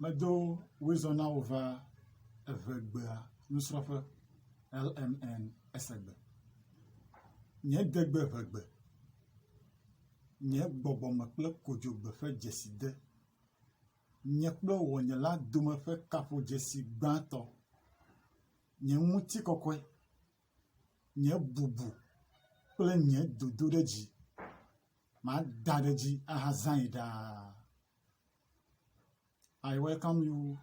Medo wizona over EÚƐGBEA NUSRƆΦE LMN ESEGBE. Nye degbe EÚƐGBE. Nye gbɔgbɔme kple kodzogbe ƒe dzeside. Nye kple wɔnye la dome ƒe kaƒo dzesi gbãtɔ. Nye ŋutikɔkɔe. Nye bubu kple nye dodo ɖe dzi. Ma da ɖe dzi ahazã yi ɖaa. I welcome you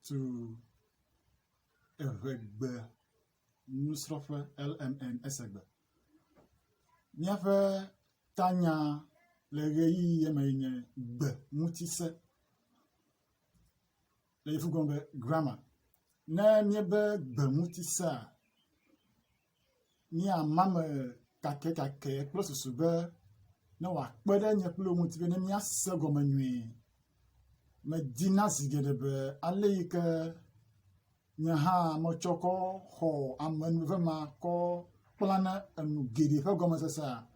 to EÚƐGBEA NUSRƆΦE LMN ESEGBE. Míaƒe tanya le ɣeyiɣi me nye gbe ŋutise. Le yevu gɔme be grammar. Ne míebe gbe ŋutisea, míama me kakɛ kple susu be ne wòakpe ɖe nye kple ŋuti be ne míase gɔme nyuie. Medina zi geɖe be ale yi ke nye hã metsɔ kɔ xɔ amenuve ma kɔ kplana enu geɖe ƒe gɔmesesea,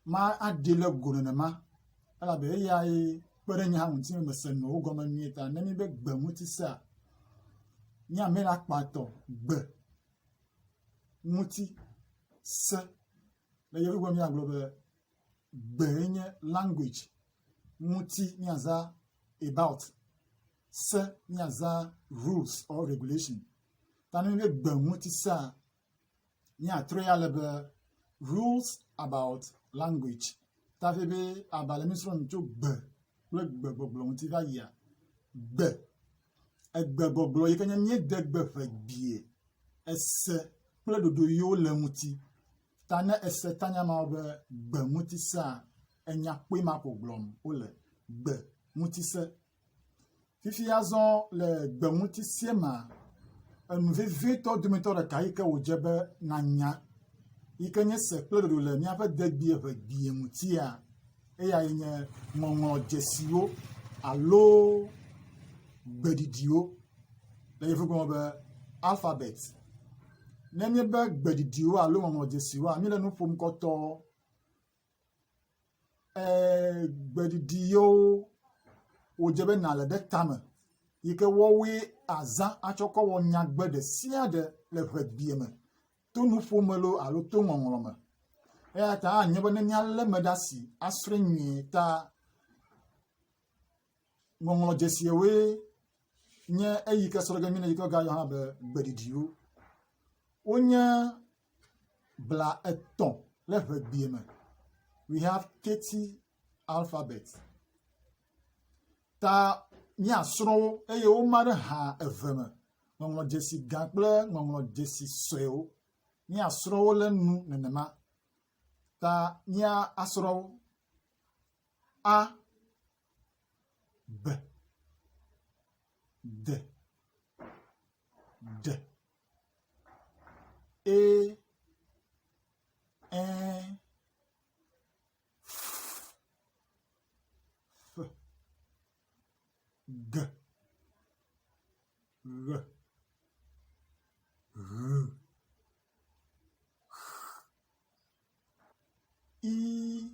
ma aɖi le go nenema elabe eyae kpe ɖe nye hã ŋuti mese nuwo gɔme nyuie ta. Ne míebe gbe ŋutisea, míame la kpatɔ gbe ŋuti se. Le yevu gbe míagblɔ be gbe nye language, ŋuti míaza about, se míaza rules or regulation. Ta ne míebe gbe ŋutisea, míatrɔe ale be rules about language. Ta fi be abale misrɔ̃ tso gbe kple gbegbɔgblɔ ŋuti va yia. Gbe. Egbegbɔgblɔ yi ke nye míede gbe ʋɛgbie. Ese kple ɖoɖo yiwo le ŋuti. Ta ne ese tanya ma be gbe ŋutisea, enya kpoe ma ƒo gblɔm wole. Gbe ŋutise. Fifi azɔ le gbe ŋutisie ma, enu vevitɔ dometɔ ɖeka yi ke wòdze be nanya, yi ke nye se kple ɖoɖo le míaƒe degbie ʋɛgbie ŋutia, eyae nye ŋɔŋlɔ dzesiwo alo gbeɖiɖiwo. Le yevu gɔme be alphabet. Ne míebe gbeɖiɖiwo alo ŋɔŋlɔ dzesiwoa, míle nu ƒom kɔtɔ. Gbeɖiɖi yiwo wòdze be nale ɖe tame, yi ke wɔwoe azã atsɔ kɔ wɔ nyagbe ɖe sia ɖe le ʋɛgbie me, to nuƒome lo alo to ŋɔŋlɔ me. Eya ta anye be ne míalé me ɖe asi asrɔ̃e nyuie ta ŋɔŋlɔ dzesiewoe nye eyi ke srɔ̃ ge mí ne yi ke gayɔ hã be gbeɖiɖiwo. Wonye bla etɔ̃ le ʋɛgbie me. We have 30 alphabets. Ta míasrɔ̃ wo eye woma ɖe ha eve me. Ŋɔŋlɔ dzesi gã kple ŋɔŋlɔ dzesi sɔewo. Míasrɔ̃ wo le nu nenema. Ta míasrɔ̃ wo. A, B, D, D, E, F, F, G, R, R, I,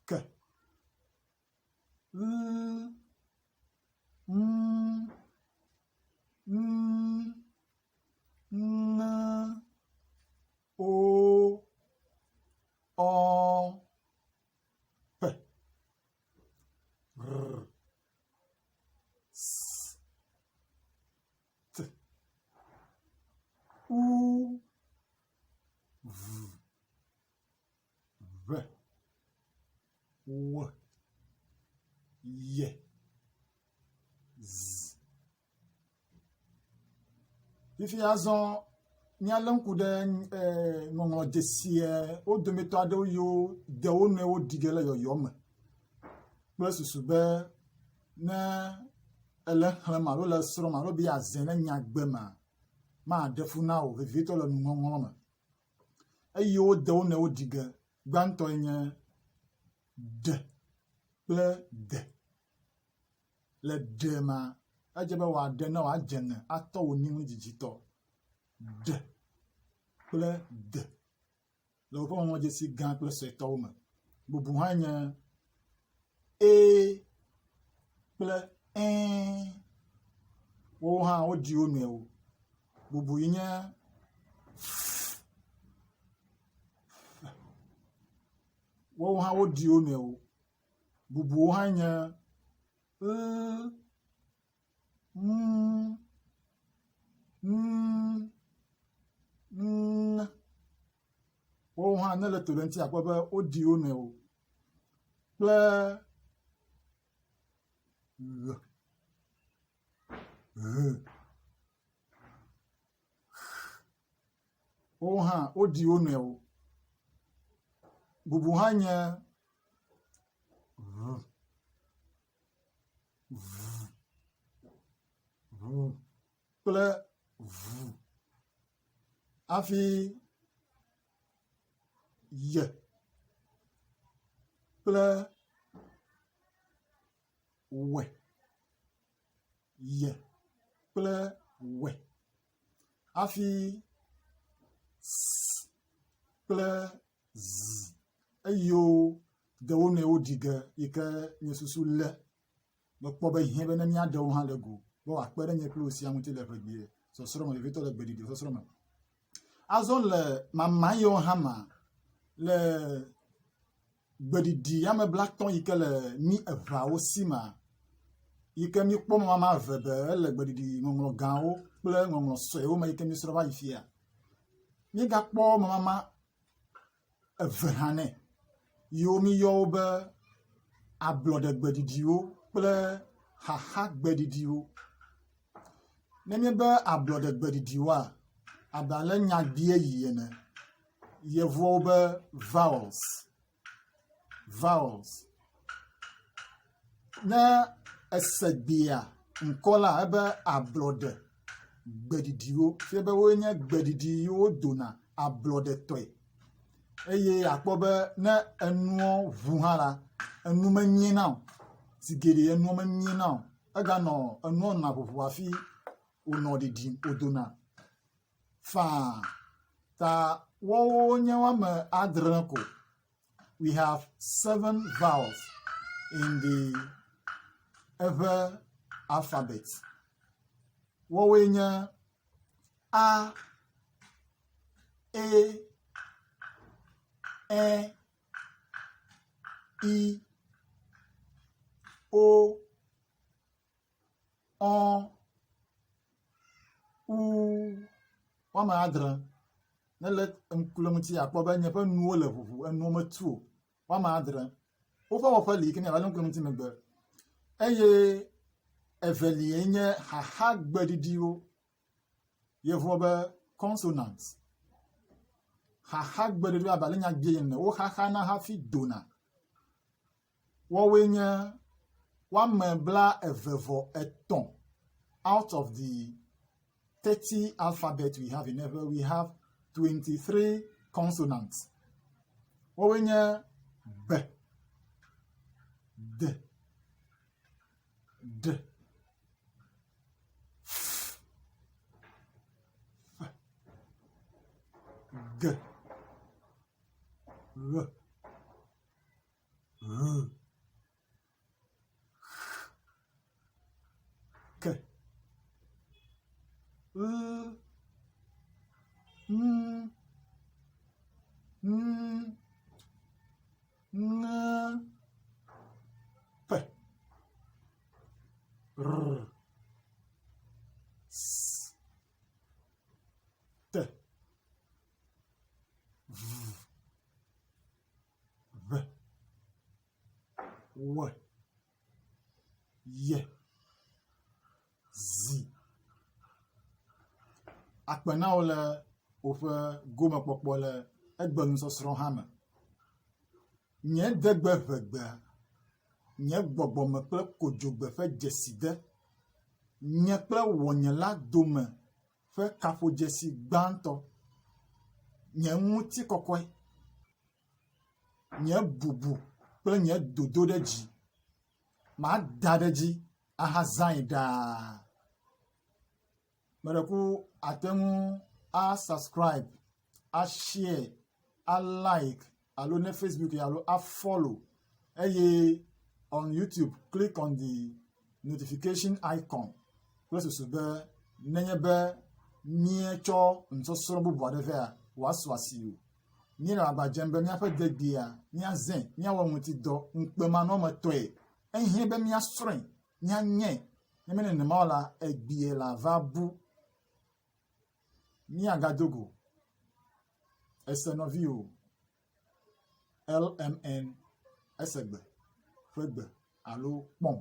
K, L, M, N, N, O, O, P, R, S, T, U, V, V, W, Y, Z. Fifi azɔ míalé ŋku ɖe ŋɔŋlɔ dzesie wo dometɔ aɖewo yiwo de wo nɔewo ɖi ge le yɔyɔ me kple susu be ne ele xlẽm alo le srɔ̃m alo be yeazẽ ɖe nyagbe ma, maɖe fu na wò vevitɔ le nuŋɔŋlɔ me. Eye wode wo nɔewo ɖi ge. Gbãtɔe nye D kple D. Le D ma, edze be wòaɖe ne wòadze ŋe atɔ wò niŋli dzidzitɔ. D kple D. Le woƒe ŋɔŋlɔ dzesi gã kple suetɔwo me. Bubu hã nye A kple wo hã wodi wo nɔewo. Bubu yi nye wo hã wodi wo nɔewo. Bubuwo hã nye wo hã ne le to ɖe ŋuti akpɔ be wodi wo nɔewo. Kple wo hã wodi wo nɔewo. Bubu hã nye kple hafi ye kple we, ye kple we, hafi s kple z. Eyiwo de wo nɔewo di ge yi ke nye susu le mekpɔ be hiẽ be ne míaɖewo hã le go be wòakpe ɖe nye kple wo sia ŋuti le ʋegbee sɔsrɔ̃me vevitɔ le gbeɖiɖi sɔsrɔ̃me. Azɔ le mama yiwo hã ma le gbeɖiɖi ameblatɔ yi ke le mí eʋeawo si ma yi ke mí kpɔ mama eve be ele gbeɖiɖi ŋɔŋlɔ gãwo kple ŋɔŋlɔ sɔewo me yi ke mí srɔ̃ va yi fia. Mígakpɔ mama eve hã nɛ yiwo mí yɔ wo be ablɔɖe gbeɖiɖiwo kple xaxa gbeɖiɖiwo. Ne míebe ablɔɖe gbeɖiɖiwoa, abe ale nyagbie yi ene. Yevuawo be vowels. Vowels. Ne ese gbea ŋkɔ la ebe ablɔɖe gbeɖiɖiwo fie be woe nye gbeɖiɖi yiwo dona ablɔɖe tɔe. Eye akpɔ be ne enuɔ ʋu hã la, enu menyie na o. Si geɖe enuɔ menyie na o. Eganɔ enuɔ na ʋuʋu hafi wònɔ ɖiɖim wòdona fãa. Ta woawo nye woame adre ko. We have 7 vowels in the Eʋe alphabet. Woawoe nye a, e, I, O, U. Woame adre. Ne le ŋku le ŋuti akpɔ be nye ƒe nuwo le ʋuʋu, enuwo metu o. Woame adre. Woƒe wɔƒe li ke ne ava le ŋku le ŋuti megbe. Eye evelie nye xaxa gbeɖiɖiwo. Yevuo be consonants. Xaxa gbeɖiɖiwo abe ale nyagbie ene. Wo xaxana hafi dona. Woawoe nye woame blaeve-vɔ-etɔ̃. Out of the 30 alphabet we have in Eʋe, we have 23 consonants. Woawoe nye b, d, d, f, g, r, k, n, p, r, s, t, v, w, ye, zi. Akpenawo le woƒe gomekpɔkpɔ le egbenusɔsrɔ̃ hã me. Nye degbe ʋegbea, nye gbɔgbɔme kple kodzogbe ƒe dzeside, nye kple wɔnye la dome ƒe kaƒodzesi gbãtɔ, nye ŋutikɔkɔe, nye bubu kple nye dodo ɖe dzi. Mada ɖe dzi ahazãe ɖaa. Meɖeku ate ŋu a subscribe, a share, a like, alo ne Facebook alo a follow. Eye on YouTube, click on the notification icon plus sube nenye be mie cho nsosoro bubu adeve waswasi ni na agbajembe mi afa degbia mi azen mi awo muti do nkpema no matoe ehie be mi asren mi anye emene ne mala egbie la vabu mi agadogo esenovio LMN esegbe fegbe alo pom